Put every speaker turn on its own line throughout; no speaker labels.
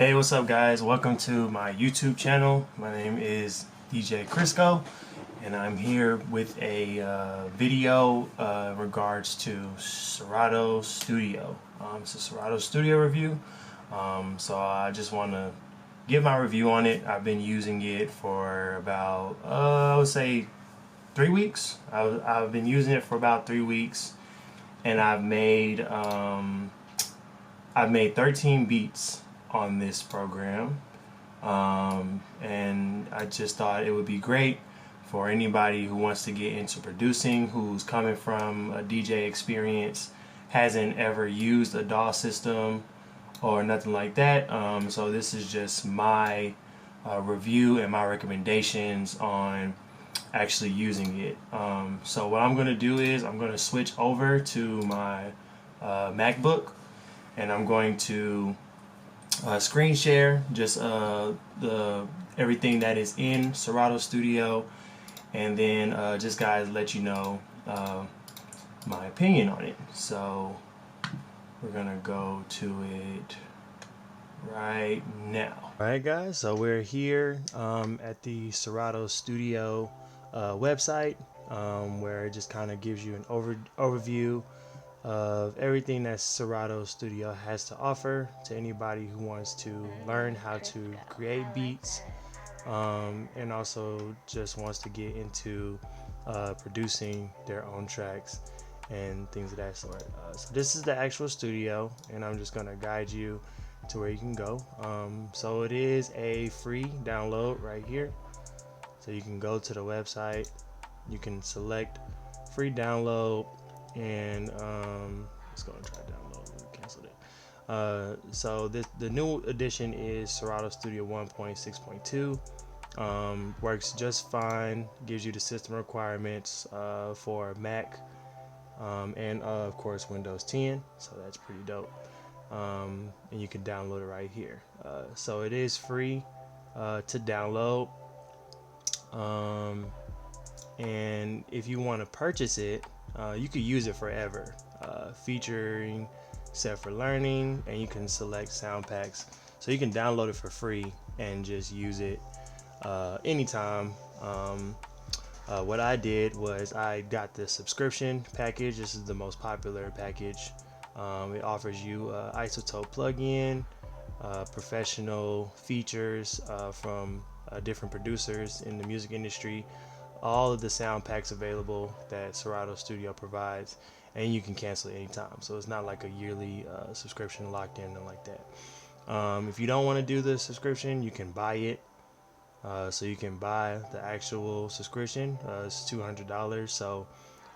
Hey, what's up, guys? Welcome to my YouTube channel. My name is DJ Crisco, and I'm here with a video in regards to Serato Studio. It's a Serato Studio review. So I just want to give my review on it. I've been using it for about, I would say, 3 weeks. I've been using it for about 3 weeks, and I've made 13 beats on this program, and I just thought it would be great for anybody who wants to get into producing, who's coming from a DJ experience, hasn't ever used a DAW system or nothing like that. So this is just my review and my recommendations on actually using it. So what I'm going to do is I'm going to switch over to my MacBook, and I'm going to screen share just the everything that is in Serato Studio, and then just guys let you know my opinion on it. So we're gonna go to it right now. Alright guys, so we're here at the Serato Studio website, where it just kind of gives you an overview of everything that Serato Studio has to offer to anybody who wants to learn how to create beats, and also just wants to get into producing their own tracks and things of that sort. So this is the actual studio, and I'm just going to guide you to where you can go. So it is a free download right here. So you can go to the website, you can select free download, and let's go and try download. We canceled it. So the new edition is Serato Studio 1.6.2. Works just fine. Gives you the system requirements for Mac, and of course Windows 10. So that's pretty dope. And you can download it right here. So it is free to download. And if you want to purchase it, you could use it forever, featuring set for learning, and you can select sound packs, so you can download it for free and just use it anytime. What I did was I got the subscription package. This is the most popular package. It offers you isotope plugin, professional features from different producers in the music industry, all of the sound packs available that Serato Studio provides, and you can cancel it anytime. So it's not like a yearly subscription locked in and like that. If you don't want to do the subscription, you can buy it. So you can buy the actual subscription. It's $200. So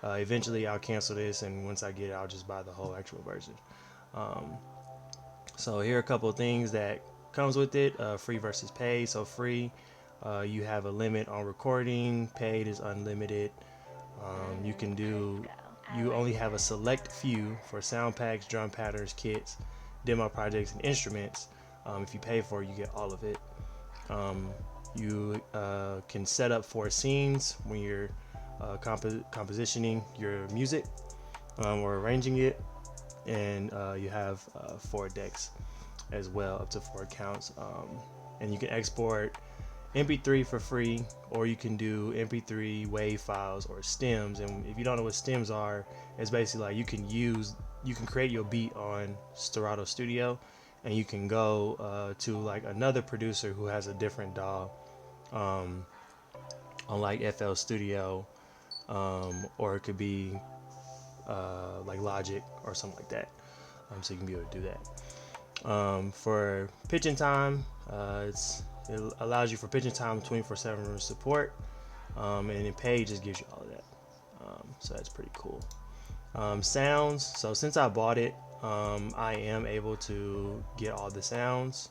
eventually I'll cancel this, and once I get it, I'll just buy the whole actual version. So here are a couple of things that comes with it. Free versus paid. So free, you have a limit on recording. Paid is unlimited. You only have a select few for sound packs, drum patterns, kits, demo projects, and instruments. If you pay for it, you get all of it. You can set up 4 scenes when you're compositioning your music, or arranging it, and you have 4 decks as well, up to 4 accounts, and you can export MP3 for free, or you can do MP3 WAV files or stems. And if you don't know what stems are, it's basically like you can create your beat on Serato Studio, and you can go to like another producer who has a different DAW, on like FL Studio, or it could be like Logic or something like that. So you can be able to do that. For pitching time, it allows you for pitching time, 24/7 support, and then paid just gives you all of that. So that's pretty cool. Sounds. So since I bought it, I am able to get all the sounds.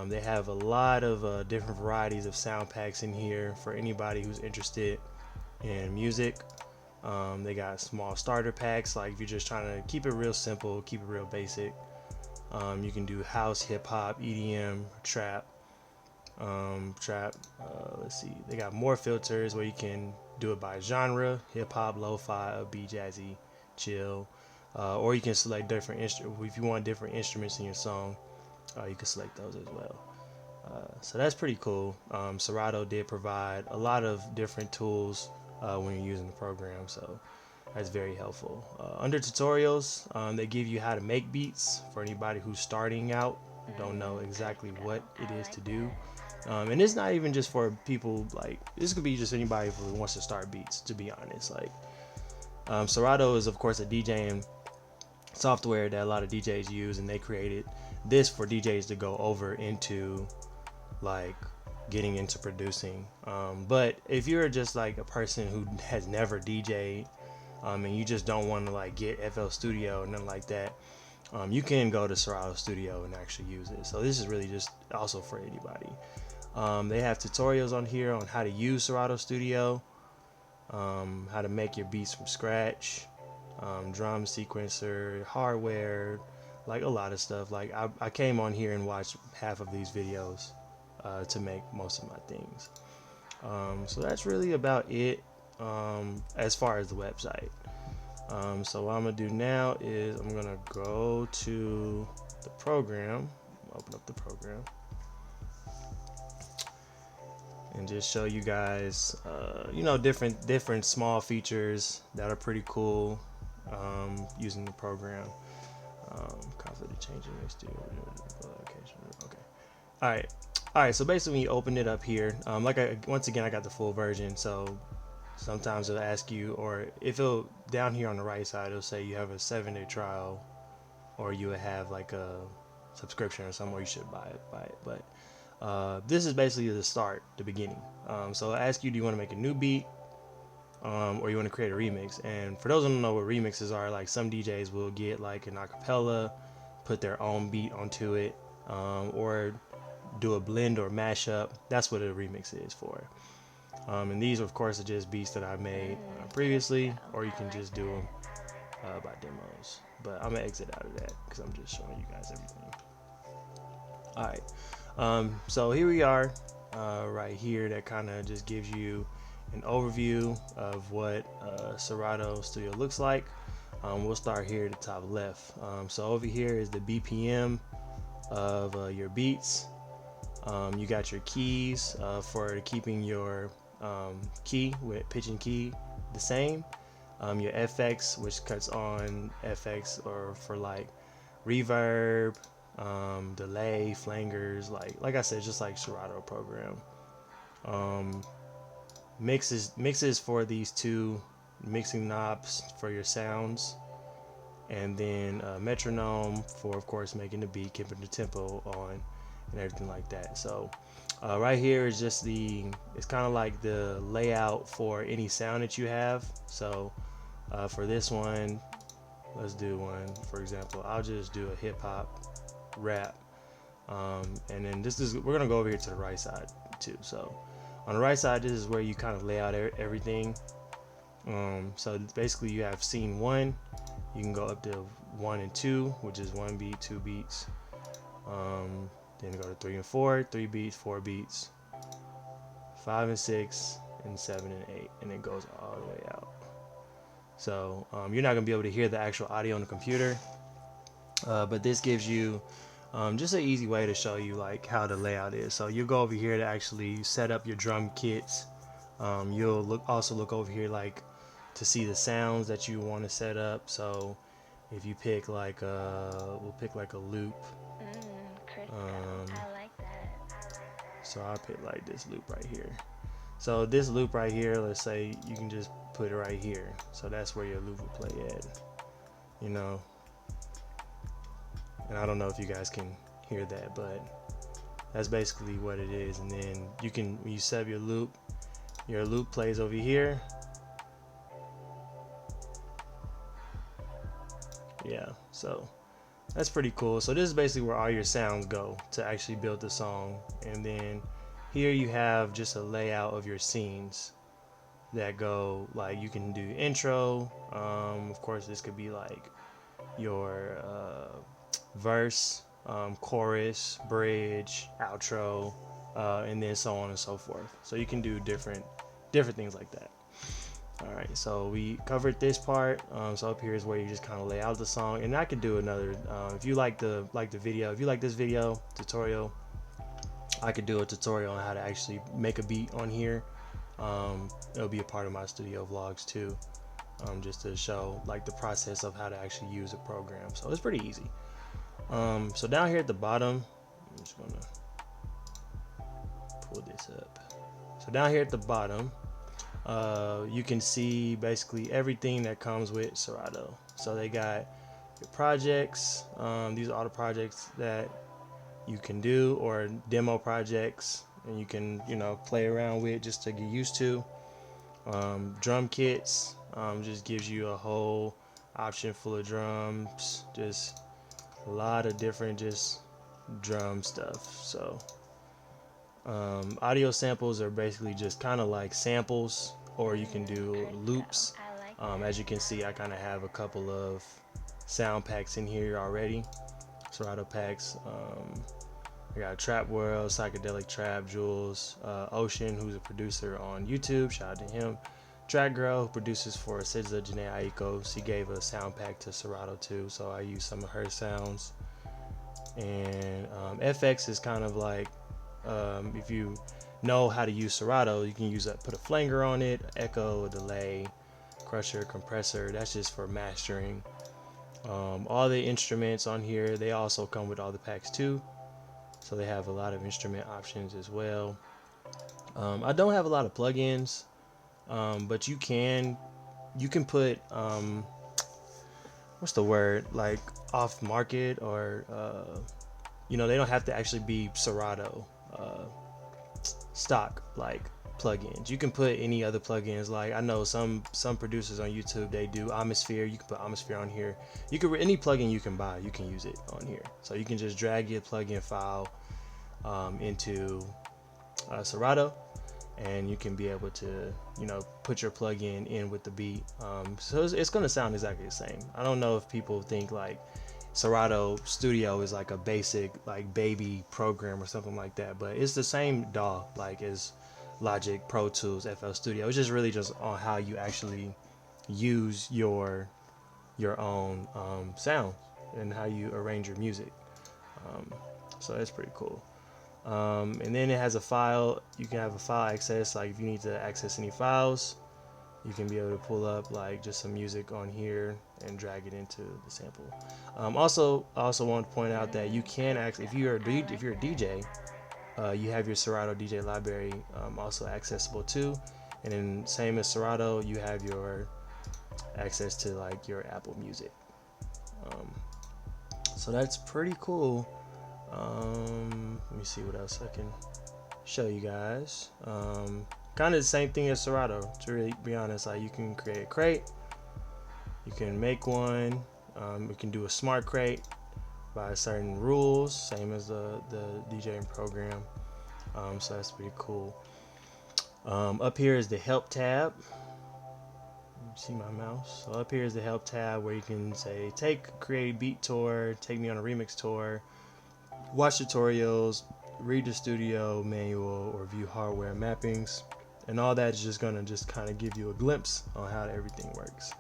They have a lot of different varieties of sound packs in here for anybody who's interested in music. They got small starter packs, like if you're just trying to keep it real simple, keep it real basic. You can do house, hip hop, EDM, trap. Let's see, they got more filters where you can do it by genre: hip hop, lo-fi, upbeat, jazzy, chill, or you can select different if you want different instruments in your song. You can select those as well. So that's pretty cool. Serato did provide a lot of different tools when you're using the program, so that's very helpful. Under tutorials, they give you how to make beats for anybody who's starting out, don't know exactly what it is to do. And it's not even just for people, like, this could be just anybody who wants to start beats, to be honest. Like, Serato is, of course, a DJing software that a lot of DJs use, and they created this for DJs to go over into, like, getting into producing. But if you're just like a person who has never DJed, and you just don't want to like get FL Studio and nothing like that, you can go to Serato Studio and actually use it. So this is really just also for anybody. They have tutorials on here on how to use Serato Studio, how to make your beats from scratch, drum sequencer, hardware, like a lot of stuff. Like I came on here and watched half of these videos to make most of my things. So that's really about it as far as the website. So what I'm gonna do now is I'm gonna go to the program, open up the program, and just show you guys, different small features that are pretty cool using the program. Conflict to change the next location. Okay. All right. So basically, when you open it up here, once again, I got the full version. So sometimes it'll ask you, or if it'll down here on the right side, it'll say you have a 7-day trial, or you would have like a subscription or something, or you should buy it. But this is basically the start, the beginning. So it'll ask you, do you want to make a new beat, or you want to create a remix? And for those who don't know what remixes are, like some DJs will get like an acapella, put their own beat onto it, or do a blend or mashup. That's what a remix is for. And these, of course, are just beats that I made previously, or you can just do them by demos. But I'm gonna exit out of that because I'm just showing you guys everything. All right. So here we are, right here. That kind of just gives you an overview of what Serato Studio looks like. We'll start here at the top left. So over here is the BPM of your beats. You got your keys for keeping your key with pitch and key the same. Your FX, which cuts on FX or for like reverb, delay, flangers, like I said, just like Serato program. Mixes for these two mixing knobs for your sounds, and then metronome for, of course, making the beat, keeping the tempo on, and everything like that. So right here is just it's kind of like the layout for any sound that you have. So for this one, let's do one, for example, I'll just do a hip-hop rap, and then we're gonna go over here to the right side too. So on the right side, this is where you kind of lay out everything. So basically you have scene 1, you can go up to 1 and 2, which is 1 beat, 2 beats, then go to 3 and 4, 3 beats, 4 beats, 5 and 6, and 7 and 8, and it goes all the way out. So you're not gonna be able to hear the actual audio on the computer, but this gives you just an easy way to show you like how the layout is. So you go over here to actually set up your drum kits. You'll also look over here like to see the sounds that you want to set up. So if you pick like we'll pick like a loop.
I like that.
So I'll pick like this loop right here. So this loop right here, let's say you can just put it right here. So that's where your loop will play at, you know. And I don't know if you guys can hear that, but that's basically what it is. And then when you set up your loop plays over here. Yeah, so that's pretty cool. So this is basically where all your sounds go to actually build the song. And then here you have just a layout of your scenes that go, like you can do intro. Of course, this could be like your verse, chorus, bridge, outro, and then so on and so forth. So you can do different things like that. All right, so we covered this part. So up here is where you just kind of lay out the song, and I could do another. If you like the video, if you like this video tutorial, I could do a tutorial on how to actually make a beat on here. It'll be a part of my studio vlogs too, just to show like the process of how to actually use a program. So it's pretty easy. So down here at the bottom, I'm just gonna pull this up. So down here at the bottom, you can see basically everything that comes with Serato. So they got your projects. These are all the projects that you can do, or demo projects, and you can play around with just to get used to. Drum kits just gives you a whole option full of drums, just a lot of different just drum stuff. So audio samples are basically just kind of like samples, or you can do loops. As you can see, I kind of have a couple of sound packs in here already, Serato packs. I got Trap World, Psychedelic Trap, Jules, Ocean, who's a producer on YouTube, shout out to him. Track Girl, who produces for SZA, Janae Aiko, she gave a sound pack to Serato too, so I use some of her sounds. And FX is kind of like, if you know how to use Serato, you can use that, put a flanger on it, echo, delay, crusher, compressor. That's just for mastering. All the instruments on here, they also come with all the packs too, so they have a lot of instrument options as well. I don't have a lot of plugins, but you can put what's the word, like off market, or they don't have to actually be Serato stock like plugins. You can put any other plugins. Like I know some producers on YouTube, they do Atmosphere. You can put Atmosphere on here. You can, any plugin you can buy, you can use it on here. So you can just drag your plugin file into Serato, and you can be able to put your plugin in with the beat. So it's going to sound exactly the same. I don't know if people think like Serato Studio is like a basic like baby program or something like that, but it's the same DAW like as Logic, Pro Tools, FL Studio. It's just really just on how you actually use your own sound and how you arrange your music. So that's pretty cool. And then it has a file. You can have a file access, like if you need to access any files, you can be able to pull up like just some music on here and drag it into the sample. Also want to point out that you can actually, if you're a DJ, you have your Serato DJ library also accessible too. And then same as Serato, you have your access to like your Apple Music. So that's pretty cool. Let me see what else I can show you guys. Kind of the same thing as Serato, to really be honest. Like you can create a crate, you can make one, you can do a smart crate by certain rules, same as the DJing program. So that's pretty cool. Up here is the help tab. You see my mouse? So up here is the help tab, where you can say create a beat tour, take me on a remix tour, watch tutorials, read the studio manual, or view hardware mappings. And all that is just gonna kind of give you a glimpse on how everything works.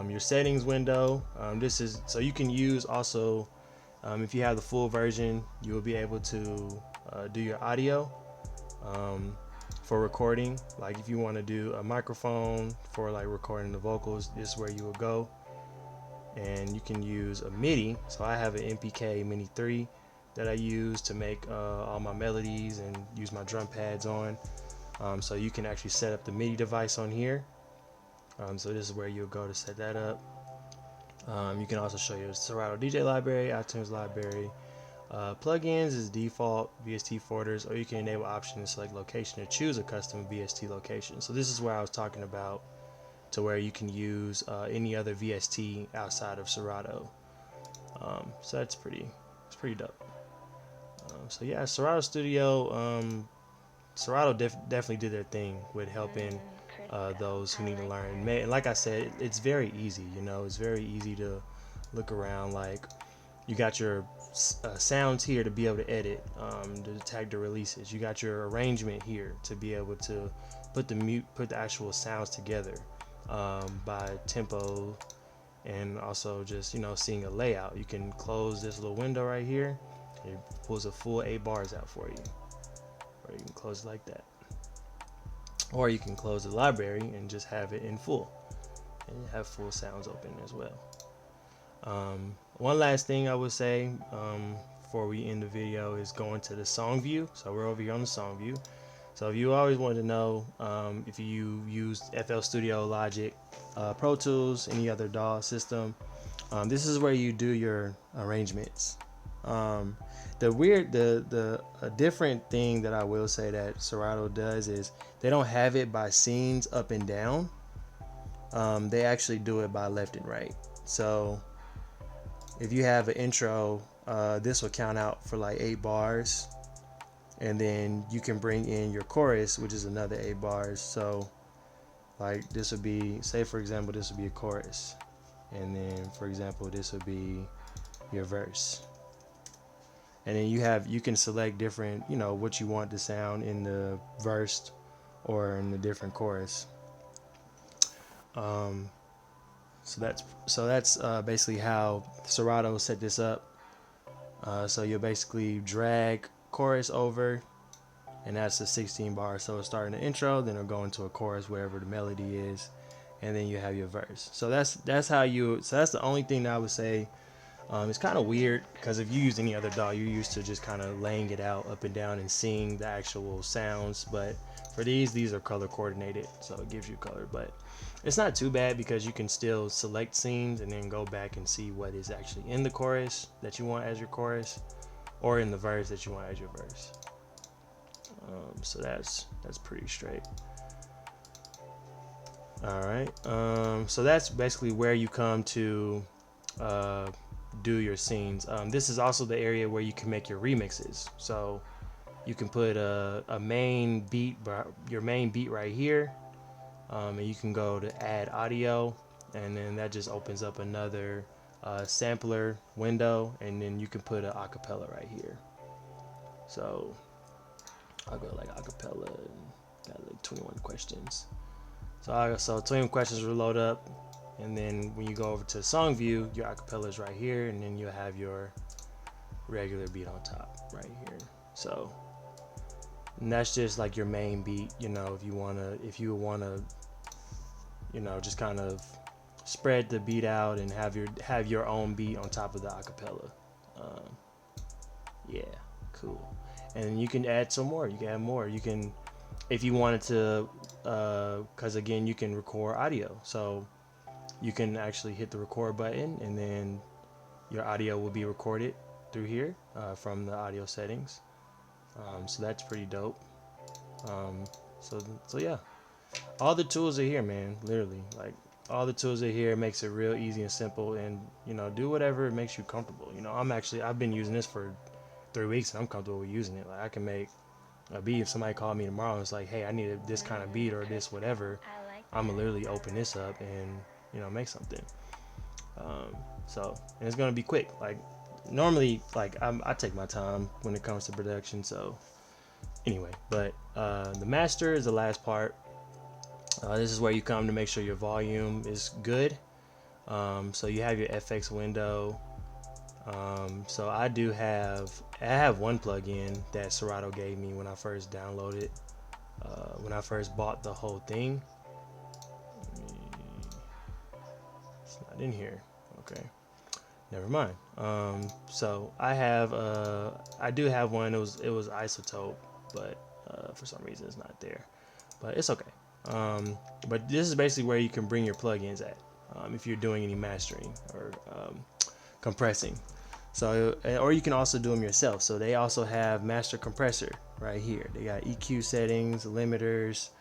Your settings window, this is so you can use also, if you have the full version, you will be able to do your audio for recording. Like if you want to do a microphone for like recording the vocals, this is where you will go. And you can use a MIDI. So I have an MPK Mini 3 that I use to make all my melodies and use my drum pads on. So you can actually set up the MIDI device on here. So this is where you'll go to set that up. You can also show your Serato DJ library, iTunes library. Plugins is default VST folders, or you can enable option to select location or choose a custom VST location. So this is where I was talking about, to where you can use any other VST outside of Serato. So it's pretty dope. So yeah, Serato Studio, Serato definitely did their thing with helping those who need to learn. And like I said, it's very easy. It's very easy to look around. Like you got your sounds here to be able to edit, to tag the releases. You got your arrangement here to be able to put the actual sounds together, by tempo, and also just seeing a layout. You can close this little window right here. It pulls a full 8 bars out for you, or you can close it like that, or you can close the library and just have it in full, and have full sounds open as well. One last thing I would say, before we end the video, is going to the song view. So we're over here on the song view. So if you always wanted to know, if you use FL Studio, Logic, Pro Tools, any other DAW system, this is where you do your arrangements. The different thing that I will say that Serato does is they don't have it by scenes up and down. They actually do it by left and right. So if you have an intro, this will count out for like 8 bars, and then you can bring in your chorus, which is another 8 bars. So like this would be, say for example, this would be a chorus, and then for example this would be your verse, and then you can select different, what you want to sound in the verse or in the different chorus. So that's basically how Serato set this up. So you'll basically drag chorus over, and that's the 16 bars. So it'll start in the intro, then it'll go into a chorus wherever the melody is, and then you have your verse. So that's the only thing that I would say. It's kind of weird because if you use any other DAW, you're used to just kind of laying it out up and down and seeing the actual sounds. But for these are color coordinated, so it gives you color. But it's not too bad because you can still select scenes and then go back and see what is actually in the chorus that you want as your chorus, or in the verse that you want as your verse. So that's pretty straight. All right. So that's basically where you come to do your scenes. This is also the area where you can make your remixes. So you can put a main beat, your main beat right here, and you can go to add audio, and then that just opens up another sampler window, and then you can put an acapella right here. So I'll go like acapella, and got like 21 questions. So 21 questions will load up, and then when you go over to song view, your acapella is right here, and then you'll have your regular beat on top right here. So, and that's just like your main beat. If you wanna, just kind of spread the beat out and have your own beat on top of the acapella. Yeah, cool. And you can add some more. You can add more. You can, if you wanted to, because again, you can record audio. So you can actually hit the record button, and then your audio will be recorded through here from the audio settings. So that's pretty dope. So yeah, all the tools are here, man. Literally, like all the tools are here. It makes it real easy and simple, and do whatever makes you comfortable. I've been using this for 3 weeks, and I'm comfortable with using it. Like I can make a beat. If somebody called me tomorrow and it's like, hey, I need this kind of beat or this whatever, I'm gonna literally open this up and make something. And it's gonna be quick. Like normally, like I take my time when it comes to production. So anyway, but the master is the last part. This is where you come to make sure your volume is good. So you have your FX window. So I have one plugin that Serato gave me when I first downloaded, when I first bought the whole thing. It's not in here. Okay, never mind. So I do have one. It was Isotope, but for some reason it's not there. But it's okay. But this is basically where you can bring your plugins at, if you're doing any mastering or compressing. So, or you can also do them yourself. So they also have master compressor right here. They got EQ settings, limiters.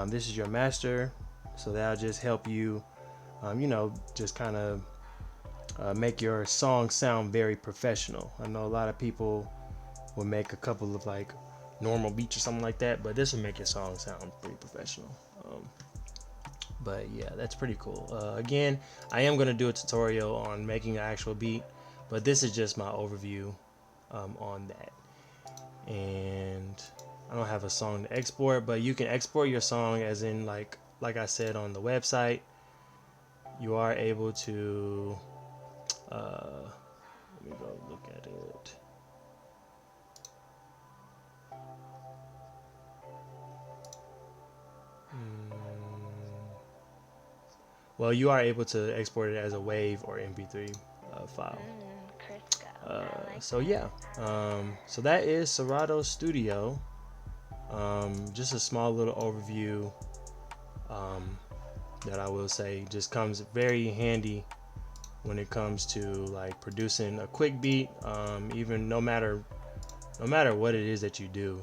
This is your master, so that'll just help you, just kind of make your song sound very professional. I know a lot of people will make a couple of like normal beats or something like that, but this will make your song sound pretty professional. But yeah, that's pretty cool. Again, I am going to do a tutorial on making an actual beat, But this is just my overview on that. And I don't have a song to export, but you can export your song as in like I said on the website. You are able to let me go look at it. Well, you are able to export it as a WAV or MP3 file. So yeah, so that is Serato Studio. Just a small little overview that I will say just comes very handy when it comes to like producing a quick beat. Even no matter what it is that you do,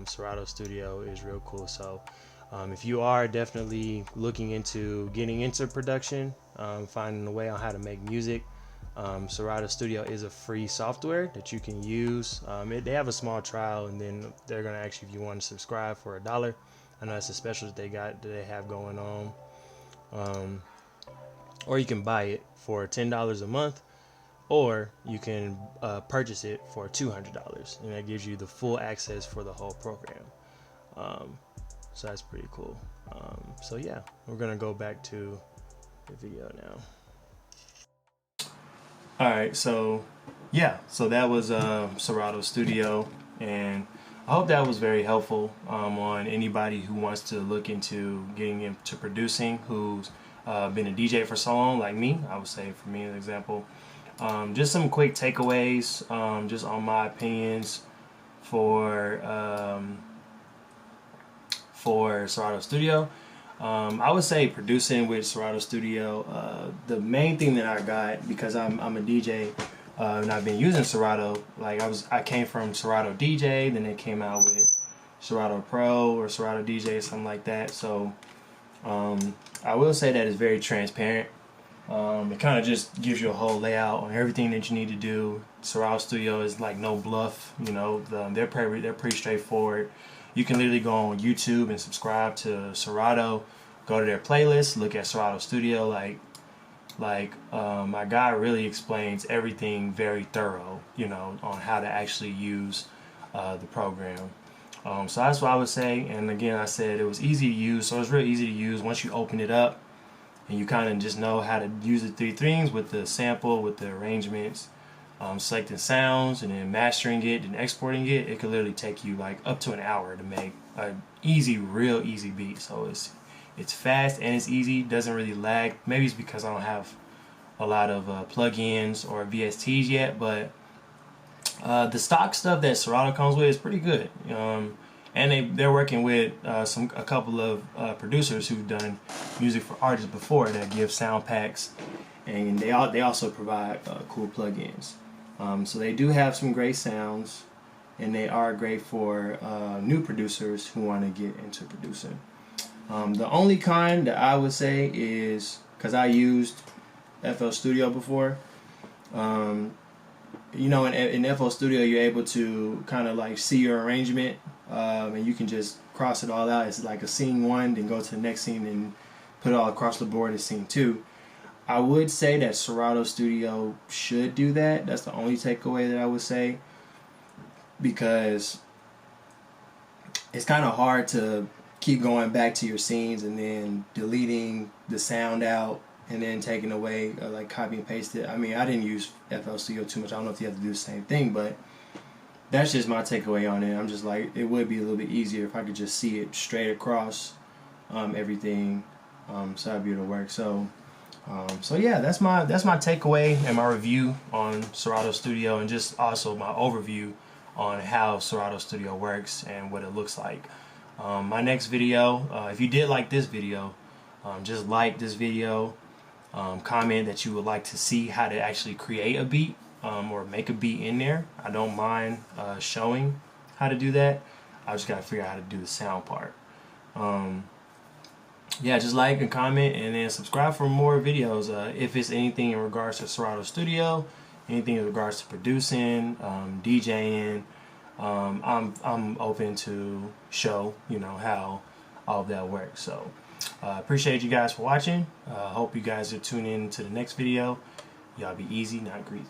Serato Studio is real cool. So if you are definitely looking into getting into production, finding a way on how to make music, Serato Studio is a free software that you can use. They have a small trial, and then they're gonna ask you if you want to subscribe for $1. I know that's a special that they have going on. Or you can buy it for $10 a month, or you can purchase it for $200, and that gives you the full access for the whole program. So that's pretty cool. So yeah, we're gonna go back to the video now. All right, so yeah, so that was Serato Studio, and I hope that was very helpful on anybody who wants to look into getting into producing, who's been a DJ for so long, like me. I would say for me, as an example, just some quick takeaways, just on my opinions for Serato Studio. I would say producing with Serato Studio, the main thing that I got, because I'm a DJ and I've been using Serato, like I came from Serato DJ, then they came out with Serato Pro or Serato DJ, something like that. So I will say that it's very transparent. It kind of just gives you a whole layout on everything that you need to do. Serato Studio is like no bluff, they're pretty straightforward. You can literally go on YouTube and subscribe to Serato, go to their playlist, look at Serato Studio. My guy really explains everything very thorough, on how to actually use the program. So that's what I would say. And again, I said it was easy to use, so it's really easy to use once you open it up and you kind of just know how to use the three things with the sample, with the arrangements, selecting sounds, and then mastering it and exporting it. It could literally take you like up to an hour to make a real easy beat. So it's fast and it's easy, doesn't really lag. Maybe it's because I don't have a lot of plugins or VSTs yet, but the stock stuff that Serato comes with is pretty good. And they're working with a couple of producers who've done music for artists before that give sound packs, and they also provide cool plugins. So they do have some great sounds, and they are great for new producers who want to get into producing. The only con that I would say is, because I used FL Studio before, in FL Studio you're able to kind of like see your arrangement, and you can just cross it all out. It's like a scene 1, then go to the next scene and put it all across the board as scene 2. I would say that Serato Studio should do that. That's the only takeaway that I would say, because it's kind of hard to keep going back to your scenes and then deleting the sound out and then taking away, like copy and paste it. I mean, I didn't use FL Studio too much. I don't know if you have to do the same thing, but that's just my takeaway on it. I'm just like, it would be a little bit easier if I could just see it straight across everything, so that'd be able to work. So yeah, that's my takeaway and my review on Serato Studio, and just also my overview on how Serato Studio works and what it looks like. My next video, if you did like this video, just like this video, comment that you would like to see how to actually create a beat, or make a beat in there. I don't mind showing how to do that. I just gotta figure out how to do the sound part. Yeah, just like and comment, and then subscribe for more videos. If it's anything in regards to Serato Studio, anything in regards to producing, DJing, I'm open to show how all of that works. So appreciate you guys for watching. Hope you guys are tuning in to the next video. Y'all be easy, not greasy.